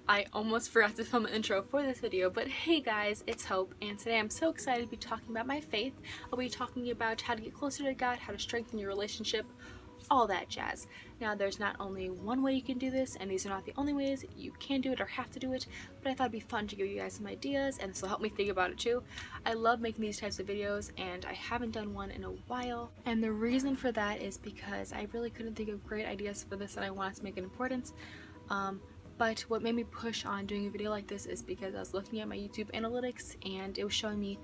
I almost forgot to film an intro for this video, but hey guys, it's Hope, and today I'm so excited to be talking about my faith. I'll be talking about how to get closer to God, how to strengthen your relationship, all that jazz. Now, there's not only one way you can do this, and these are not the only ways you can do it or have to do it, but I thought it'd be fun to give you guys some ideas, and this will help me think about it too. I love making these types of videos, and I haven't done one in a while, and the reason for that is because I really couldn't think of great ideas for this, and I wanted to make it important. But what made me push on doing a video like this is because I was looking at my YouTube analytics and it was showing me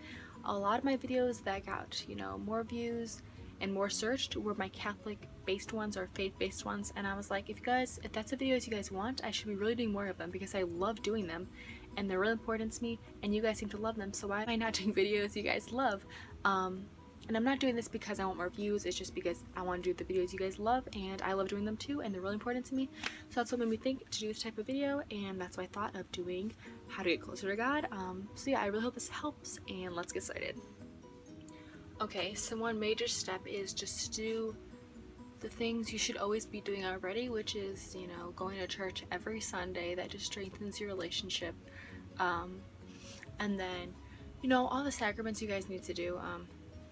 a lot of my videos that got, more views and more searched were my Catholic based ones or faith based ones, and I was like, if that's the videos you guys want, I should be really doing more of them because I love doing them and they're really important to me and you guys seem to love them, so why am I not doing videos you guys love? And I'm not doing this because I want more views, it's just because I want to do the videos you guys love and I love doing them too and they're really important to me. So that's what made me think to do this type of video, and that's why I thought of doing how to get closer to God. So yeah, I really hope this helps, and let's get started. Okay, so one major step is just to do the things you should always be doing already, which is, going to church every Sunday. That just strengthens your relationship. And then, all the sacraments you guys need to do.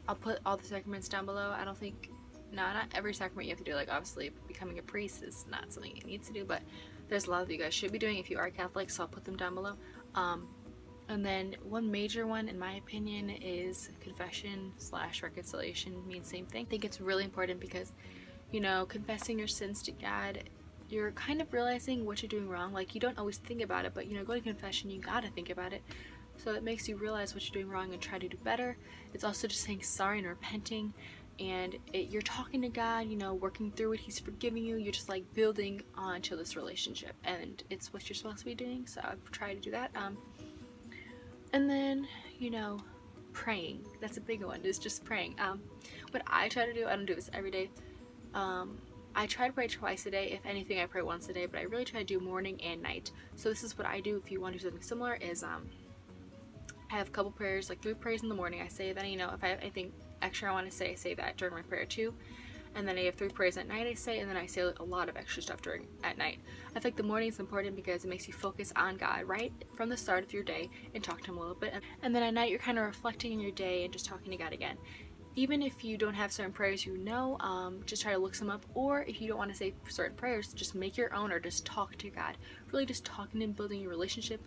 I'll put all the sacraments down below. I don't think, not every sacrament you have to do. Like, obviously becoming a priest is not something you need to do, but there's a lot that you guys should be doing if you are Catholic, so I'll put them down below. And then one major one, in my opinion, is confession / reconciliation. Means same thing. I think it's really important because, confessing your sins to God, you're kind of realizing what you're doing wrong. Like, you don't always think about it, but going to confession, you gotta think about it. So it makes you realize what you're doing wrong and try to do better. It's also just saying sorry and repenting, and you're talking to God, working through it. He's forgiving you. You're just like building onto this relationship, and it's what you're supposed to be doing. So I've tried to do that. And then, praying. That's a big one, is just praying. What I try to do, I don't do this every day. I try to pray twice a day. If anything, I pray once a day, but I really try to do morning and night. So this is what I do. If you want to do something similar, is I have a couple prayers, like 3 prayers in the morning. I say that, if I have anything extra I want to say, I say that during my prayer too. And then I have 3 prayers at night, I say, and then I say a lot of extra stuff at night. I think the morning is important because it makes you focus on God right from the start of your day and talk to Him a little bit. And then at night, you're kind of reflecting on your day and just talking to God again. Even if you don't have certain prayers just try to look some up, or if you don't want to say certain prayers, just make your own or just talk to God. Really just talking and building your relationship,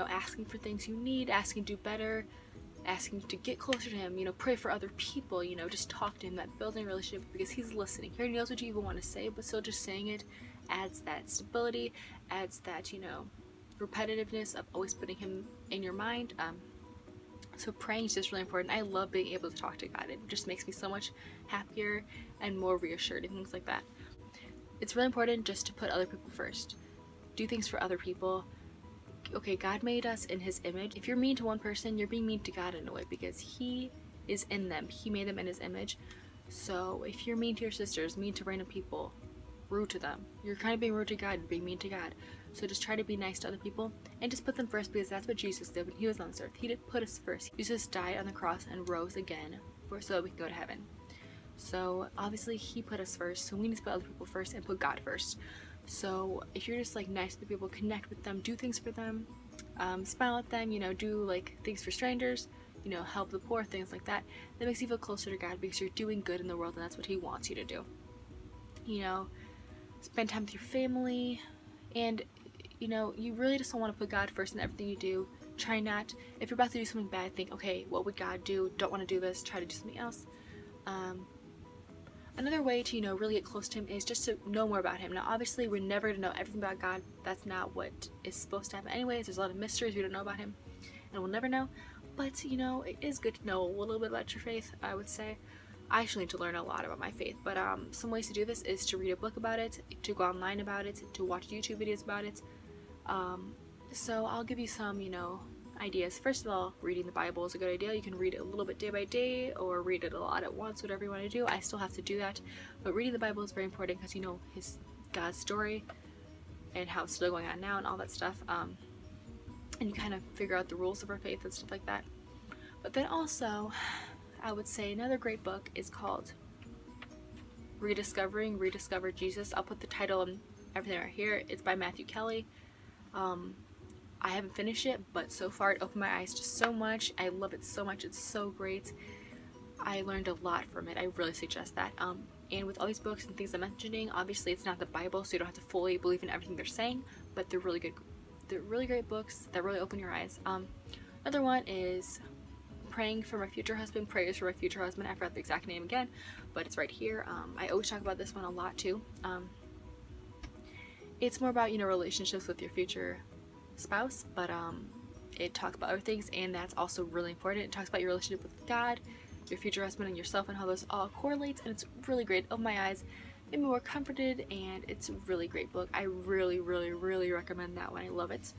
asking for things you need, asking to do better, asking to get closer to Him, pray for other people, just talk to Him, that building a relationship, because He's listening. He already knows what you even want to say, but still just saying it adds that stability, adds that, repetitiveness of always putting Him in your mind. So praying is just really important. I love being able to talk to God. It just makes me so much happier and more reassured and things like that. It's really important just to put other people first. Do things for other people. Okay, God made us in His image. If you're mean to one person, you're being mean to God in a way, because He is in them. He made them in His image. So if you're mean to your sisters, mean to random people, rude to them, you're kind of being rude to God and being mean to God. So just try to be nice to other people and just put them first, because that's what Jesus did when He was on this earth. He did put us first. Jesus died on the cross and rose again so that we can go to heaven. So obviously He put us first, so we need to put other people first and put God first. So if you're just like nice to people, connect with them, do things for them, smile at them, do like things for strangers, help the poor, things like that, that makes you feel closer to God because you're doing good in the world and that's what He wants you to do. Spend time with your family, and you really just don't want to put God first in everything you do. Try not, if you're about to do something bad, think, okay, what would God do? Don't want to do this, try to do something else. Another way to, really get close to Him is just to know more about Him. Now, obviously, we're never going to know everything about God. That's not what is supposed to happen anyways. There's a lot of mysteries we don't know about Him, and we'll never know. But, it is good to know a little bit about your faith, I would say. I actually need to learn a lot about my faith, but some ways to do this is to read a book about it, to go online about it, to watch YouTube videos about it. So I'll give you some, ideas. First of all, reading the Bible is a good idea. You can read it a little bit day by day or read it a lot at once, whatever you want to do. I still have to do that, but reading the Bible is very important because God's story and how it's still going on now and all that stuff, and you kind of figure out the rules of our faith and stuff like that. But then also, I would say another great book is called Rediscover Jesus. I'll put the title and everything right here. It's by Matthew Kelly. I haven't finished it, but so far it opened my eyes to so much. I love it so much. It's so great. I learned a lot from it. I really suggest that. And with all these books and things I'm mentioning, obviously it's not the Bible, so you don't have to fully believe in everything they're saying, but they're really good. They're really great books that really open your eyes. Another one is Praying for My Future Husband, Prayers for My Future Husband. I forgot the exact name again, but it's right here. I always talk about this one a lot too. It's more about, relationships with your future spouse, but it talks about other things, and that's also really important. It talks about your relationship with God, your future husband, and yourself, and how those all correlates, and it's really great. It opened my eyes, made me more comforted, and it's a really great book. I really, really, really recommend that one. I love it.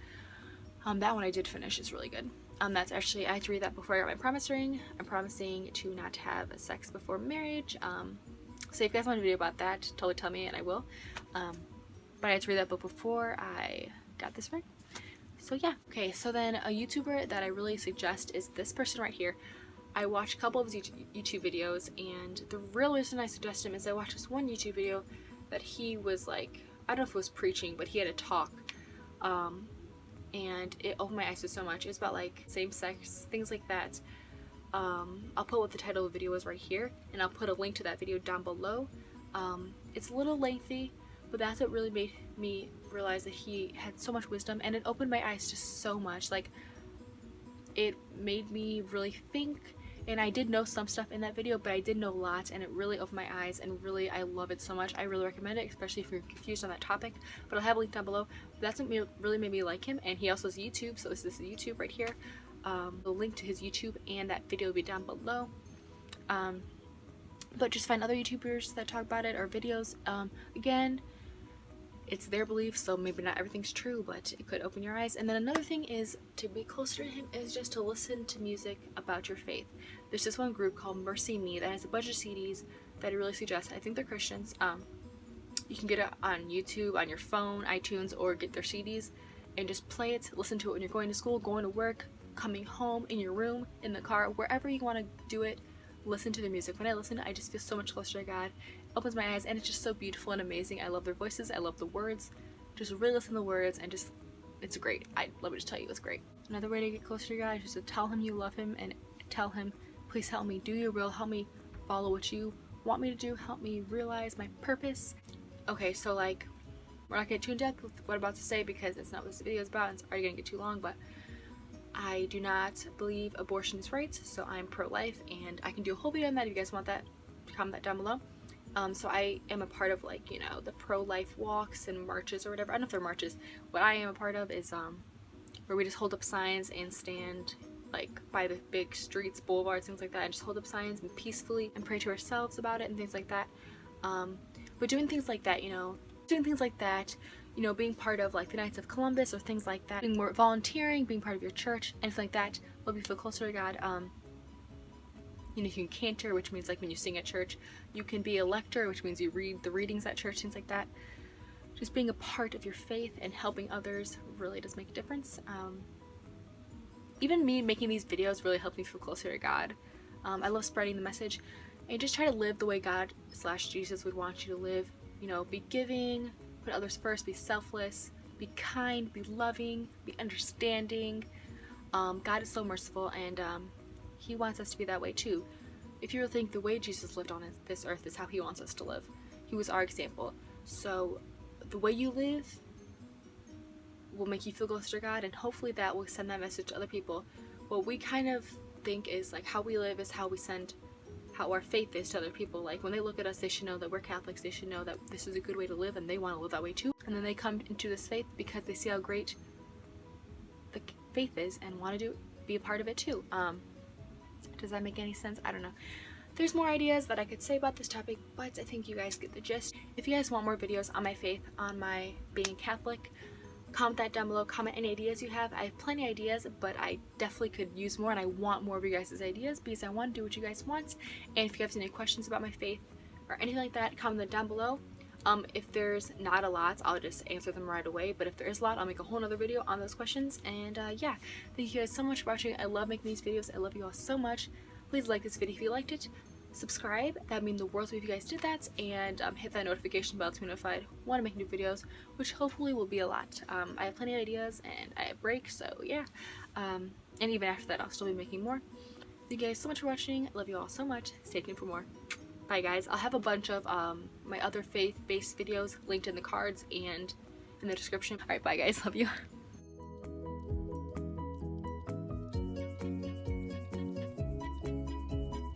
That one I did finish. It's really good. That's actually, I had to read that before I got my promise ring. I'm promising to not have sex before marriage. So if you guys want a video about that, totally tell me and I will. But I had to read that book before I got this ring. So yeah. Okay, so then a YouTuber that I really suggest is this person right here. I watched a couple of his YouTube videos, and the real reason I suggest him is I watched this one YouTube video that he was like, I don't know if it was preaching, but he had a talk. And it opened my eyes to so much. It's about like same-sex, things like that. I'll put what the title of the video is right here, and I'll put a link to that video down below. It's a little lengthy, but that's what really made me realize that he had so much wisdom, and it opened my eyes to so much. Like, it made me really think, and I did know some stuff in that video, but I didn't know a lot, and it really opened my eyes, and really, I love it so much. I really recommend it, especially if you're confused on that topic, but I'll have a link down below. That's what really made me like him, and he also has YouTube, so this is YouTube right here. The link to his YouTube and that video will be down below. But just find other YouTubers that talk about it, or videos. Again, it's their belief, so maybe not everything's true, but it could open your eyes. And then another thing is to be closer to him is just to listen to music about your faith. There's this one group called Mercy Me that has a bunch of CDs that I really suggest. I think they're Christians. You can get it on YouTube, on your phone, iTunes, or get their CDs and just play it. Listen to it when you're going to school, going to work, coming home, in your room, in the car, wherever you want to do it. Listen to the music. When I listen, I just feel so much closer to God. It opens my eyes, and it's just so beautiful and amazing. I love their voices. I love the words. Just really listen to the words, and just, it's great. Let me just tell you, it's great. Another way to get closer to God is just to tell him you love him, and tell him, please help me do your will. Help me follow what you want me to do. Help me realize my purpose. Okay, so like, we're not going to get too in depth with what I'm about to say, because it's not what this video is about, and it's already going to get too long, but I do not believe abortion is right, so I'm pro-life, and I can do a whole video on that if you guys want that. Comment that down below. So I am a part of, like, the pro-life walks and marches or whatever. I don't know if they're marches. What I am a part of is where we just hold up signs and stand like by the big streets, boulevards, things like that, and just hold up signs and peacefully and pray to ourselves about it and things like that. But doing things like that, being part of like the Knights of Columbus or things like that, being more volunteering, being part of your church, anything like that will help you feel closer to God. You can cantor, which means like when you sing at church. You can be a lector, which means you read the readings at church, things like that. Just being a part of your faith and helping others really does make a difference. Even me making these videos really helped me feel closer to God. I love spreading the message and just try to live the way God/Jesus would want you to live. Be giving, put others first, be selfless, be kind, be loving, be understanding. God is so merciful, and He wants us to be that way too. If you think the way Jesus lived on this earth is how He wants us to live. He was our example. So the way you live will make you feel closer to God, and hopefully that will send that message to other people. What we kind of think is like how we live is how we send how our faith is to other people. Like when they look at us, they should know that we're Catholics. They should know that this is a good way to live, and they want to live that way too. And then they come into this faith because they see how great the faith is and want to be a part of it too. Does that make any sense? I don't know. There's more ideas that I could say about this topic, but I think you guys get the gist. If you guys want more videos on my faith, on my being a Catholic, comment that down below. Comment any ideas you have. I have plenty of ideas, but I definitely could use more, and I want more of you guys' ideas because I want to do what you guys want. And if you guys have any questions about my faith or anything like that, comment them down below. If there's not a lot, I'll just answer them right away, but if there is a lot, I'll make a whole nother video on those questions. And yeah, thank you guys so much for watching. I love making these videos. I love you all so much. Please like this video if you liked it. subscribe. That would mean the world to me if you guys did that, and hit that notification bell to be notified when I make new videos, which hopefully will be a lot. I have plenty of ideas and I have breaks, so yeah. And even after that I'll still be making more. Thank you guys so much for watching. I love you all so much. Stay tuned for more. Bye guys. I'll have a bunch of my other faith-based videos linked in the cards and in the description. Alright, bye guys. Love you.